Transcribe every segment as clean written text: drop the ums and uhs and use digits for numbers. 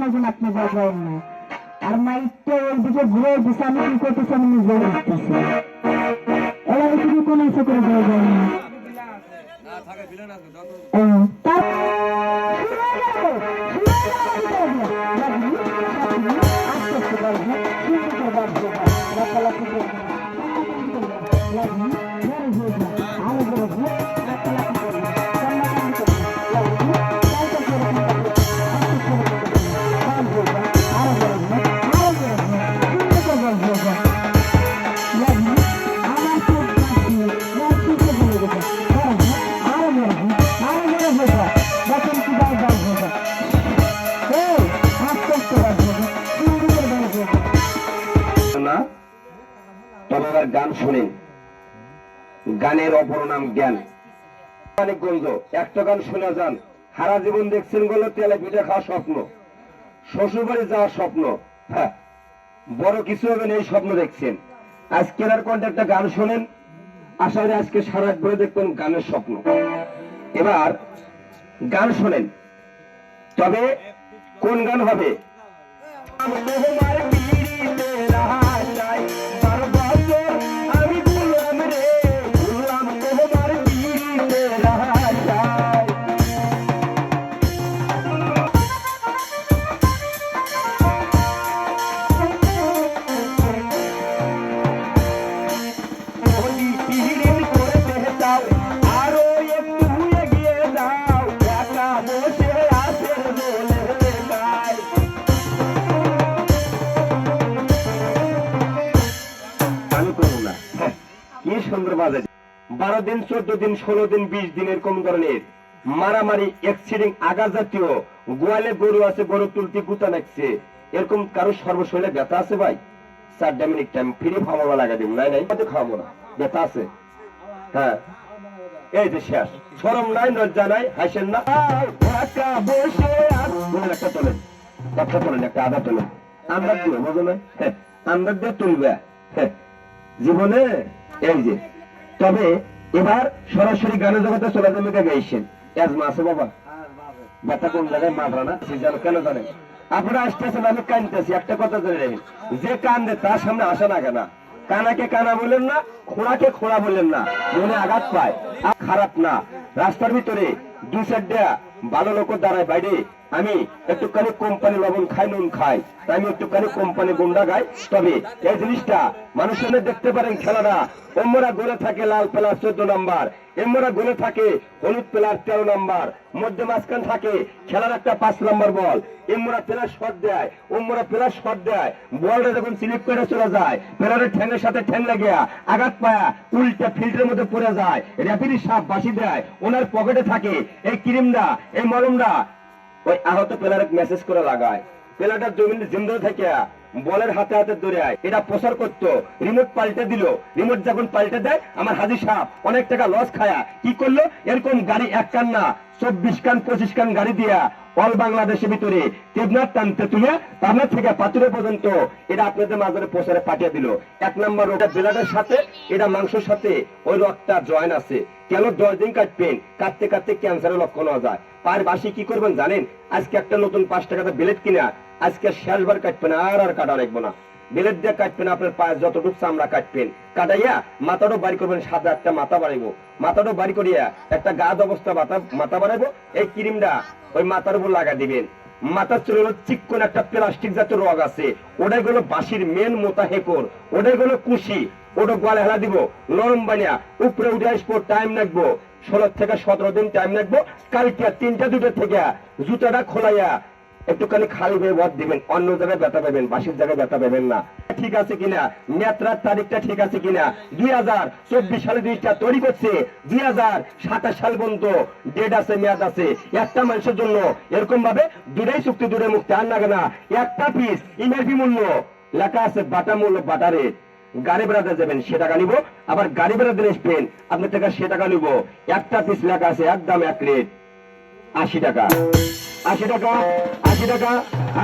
না যেন আপনি যাবেন না। আর মাইকটা ওইদিকে ঘুরে দিচ্ছে, আমি কি করতেছি আমি নিজে বুঝতেছি। এরা তুমি কোন ইচ্ছা করে যাবেন না। গান শুনেন, গানের অপর নাম জ্ঞান। গন্ধ একটা গান শুনে যান, সারা জীবন দেখছেন বলে তেলে পিঠে খাওয়া স্বপ্ন, শ্বশুর বাড়ি যাওয়ার স্বপ্ন, হ্যাঁ বড় কিছু হবেন এই স্বপ্ন দেখছেন। আজকের আর কোনটা একটা গান শোনেন, আশা করি আজকে সারা করে দেখবেন গানের স্বপ্ন। এবার গান শোনেন, তবে কোন গান হবে? সুন্দর বাজে 12 দিন 14 দিন 16 দিন 20 দিন এরকম ধরনের মারামারি এক্সিডিং আগা জাতীয় গোয়ালে গরু আছে, গরু তুলতে গুতা লাগছে, এরকম কারো সর্বশরীরে ব্যথা আছে ভাই? 4 মিনিট টাইম ফ্রি খাওয়া লাগা দিন, নাই নাই খাওয়াবো না, ব্যথা আছে। হ্যাঁ এই যে শেষ, শরম নাই লজ্জা নাই, হাসেন না, একটা তোলেন, একটা তোলেন, একটা আধা তোলেন, আন্দাজ দিয়ে বোঝো না, আন্দাজ দিয়ে তুলবে জীবনে। এই যে তবে এবার সরাসরি গানের জগতে চলে যাবে, গাইছেন এজমা আছে বাবা, ব্যথা কোন জায়গায় মাথা না কেন জানেন? আপনারা আসতেছেন, আমি কানতেছি, একটা কথা জেনে নেবেন, যে কান্দে তার সামনে আসা না কেনা, কানাকে কানা বললেন না, খোঁড়াকে খোঁড়া বললেন না, মনে আঘাত পায়, খারাপ না। রাস্তার ভিতরে 2-4টা ভালো লোক দাঁড়ায় বাইরে, আমি একটুখানি কোম্পানি লবণ খাই, নুন খাই, তাই আমি একটুখানি কোম্পানি গুন্ডা গাই। তবে এই জিনিসটা মানুষের দেখতে পারেন, খেলাটা ওমরা গোলে থাকে লাল প্লাস 14 নাম্বার, এমরা গোলে থাকে হলুদ প্লাস 13 নাম্বার, মধ্যে মাঝখান থাকে খেলার একটা 5 নাম্বার বল, এমরা প্লাস শট দেয়, ওমরা প্লাস শট দেয়, বলটা যখন স্লিপ করে চলে যায়, প্লেয়ারের ঠ্যাংয়ের সাথে ঠ্যাং লেগে আঘাত পায়া উল্টা ফিল্ডের মধ্যে পড়ে যায়, রেফারি সাপ বাঁশি দেয়, ওনার পকেটে থাকে এই ক্রিমটা, এই মলমটা, ওই আহত প্লেয়ার মেসেজ করে লাগায়, প্লেয়ারটা জমিন জিন্দা থেকে বলের হাতে হাতে ধরে আয়, এটা প্রচার করতো, রিমোট পাল্টে দিল, রিমোট যখন পাল্টে দেয় আমার হাজি সাহেব অনেক টাকা লস খায়া কি করলো, এরকম গাড়ি 1 কান না 24 কান 25 কান গাড়ি দিয়া অল বাংলাদেশের ভিতরে তেবনাথ টানতে তুলে পাবনা থেকে পাতুরে পর্যন্ত এটা আপনাদের মাঝে প্রচারে পাঠিয়ে দিল। 1 নম্বর ওটা ব্লাডের সাথে, এটা মাংসের সাথে ওই রক্তটা জয়েন আছে, কেন 10 দিন কাটবেন, কাটতে কাটতে ক্যান্সারের লক্ষণ হওয়া যায়। পায়ের বাসি কি করবেন জানেন? আজকে একটা নতুন 5 টাকাতে ব্লেড কিনা আজকে শেষবার কাটবেন, আর কাটা রাখবো না, ব্লেড দিয়ে কাটবেন, আপনার পায়ে যতটুকু চামড়া কাটবেন কাটাইয়া মাথাটাও বাড়ি করবেন, সাদা একটা মাথা বাড়াইবো, মাথাটাও বাড়ি করিয়া একটা গাদ অবস্থা মাথা বাড়াইবো, এই ক্রিমটা ওই মাথার উপর লাগা দিবেন। মাথার চুল চিকন একটা প্লাস্টিক জাতীয় রগ আছে, ওটাই গুলো বাঁশির মেন মোতা হেকর, ওটাই গুলো কুশি, ওটা গোয়ালে হেলা দিব, নরম বানিয়া উপরে উঠে আসবো, টাইম লাগবো 16 থেকে 17 দিন টাইম লাগবো। কালকে 3টা 2টা থেকে জুতাটা খোলাইয়া একটুখানি খালি হয়ে ভর দিবেন, অন্য জায়গায় ব্যথা পাবেন, বাসির জায়গায় ব্যথা পাবেন না। ঠিক আছে কিনা? নেত্রার তারিখটা ঠিক আছে কিনা? 2024 সালে জিনিসটা তৈরি করছে, 2027 সাল পর্যন্ত ডেট আছে, মেয়াদ আছে। একটা মানুষের জন্য এরকম ভাবে 2টাই চুক্তি, 2টাই মুক্তি, আর লাগে না। একটা পিস এমআরপি মূল্য লেখা আছে, বাটা মূল্য বাটারে, গাড়ি বেড়াতে যাবেন সে টাকা নিবো, আবার গাড়ি বেড়াতে আসবেন আপনার টাকা সে টাকা নিবো। একটা পিস লেখা আছে একদম 1 রেট 80 টাকা, 80 টাকা, 80 টাকা,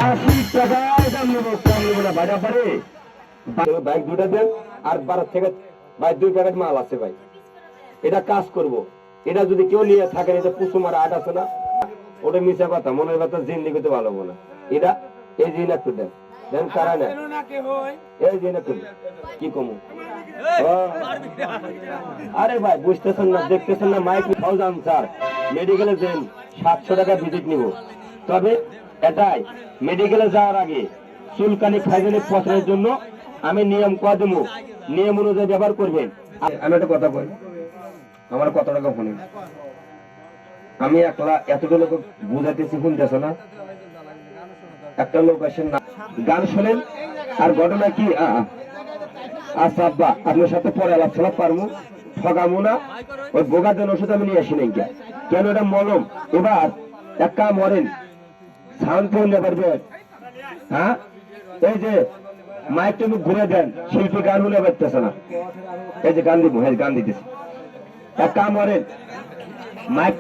80 টাকা দাম নেবো, কম নেবো না ভাই। পারে বাইক 2টা দেন, আর 12 থেকে ভাই 2 প্যাকেট মাল আছে ভাই, এটা কাজ করব। এটা যদি কেউ নিয়ে থাকেন, এটা পুষু মারা 8 আছে না, ওটা মিশা কথা, মনের কথা জিন্দিগিতে ভালো না। এটা এই যে না দেন দেন কারা না এই যে না কি কমু ও, আরে ভাই বুঝতেছেন না দেখতেছেন না মাইক ফাউজান স্যার মেডিকেলে দেন 700 টাকা ভিজিট নিব তবে এটাই মেডিকেলে যাওয়ার আগে চুলকানি ফাইজানি পচানোর জন্য আমি নিয়ম কয়া দেবো নিয়ম অনুযায়ী ব্যবহার করবেন আমি একটা কথা বলি আমার কত টাকা ফোনে আমি একলা এতগুলো লোক বুঝাইতেছি শুনতেছ না একটা লোক আসেন না গান শোনেন আর ঘটনা কি আচ্ছা আব্বা আপনার সাথে পরে আলাপ ছালাপ পারবো ঠগামো না ওই বোগাদের ওষুধ আমি নিয়ে আসি নাই কেন এটা মলম এবার এক কাম মরেন সাউন্ড ফোন নেবার বের হ্যাঁ এই যে মাইকটা একটু ঘুরে দেন শিল্পী গান শুনে পারতেছে না এই যে গান দিব হ্যাঁ গান দিতেছি এক কাম মরেন মাইক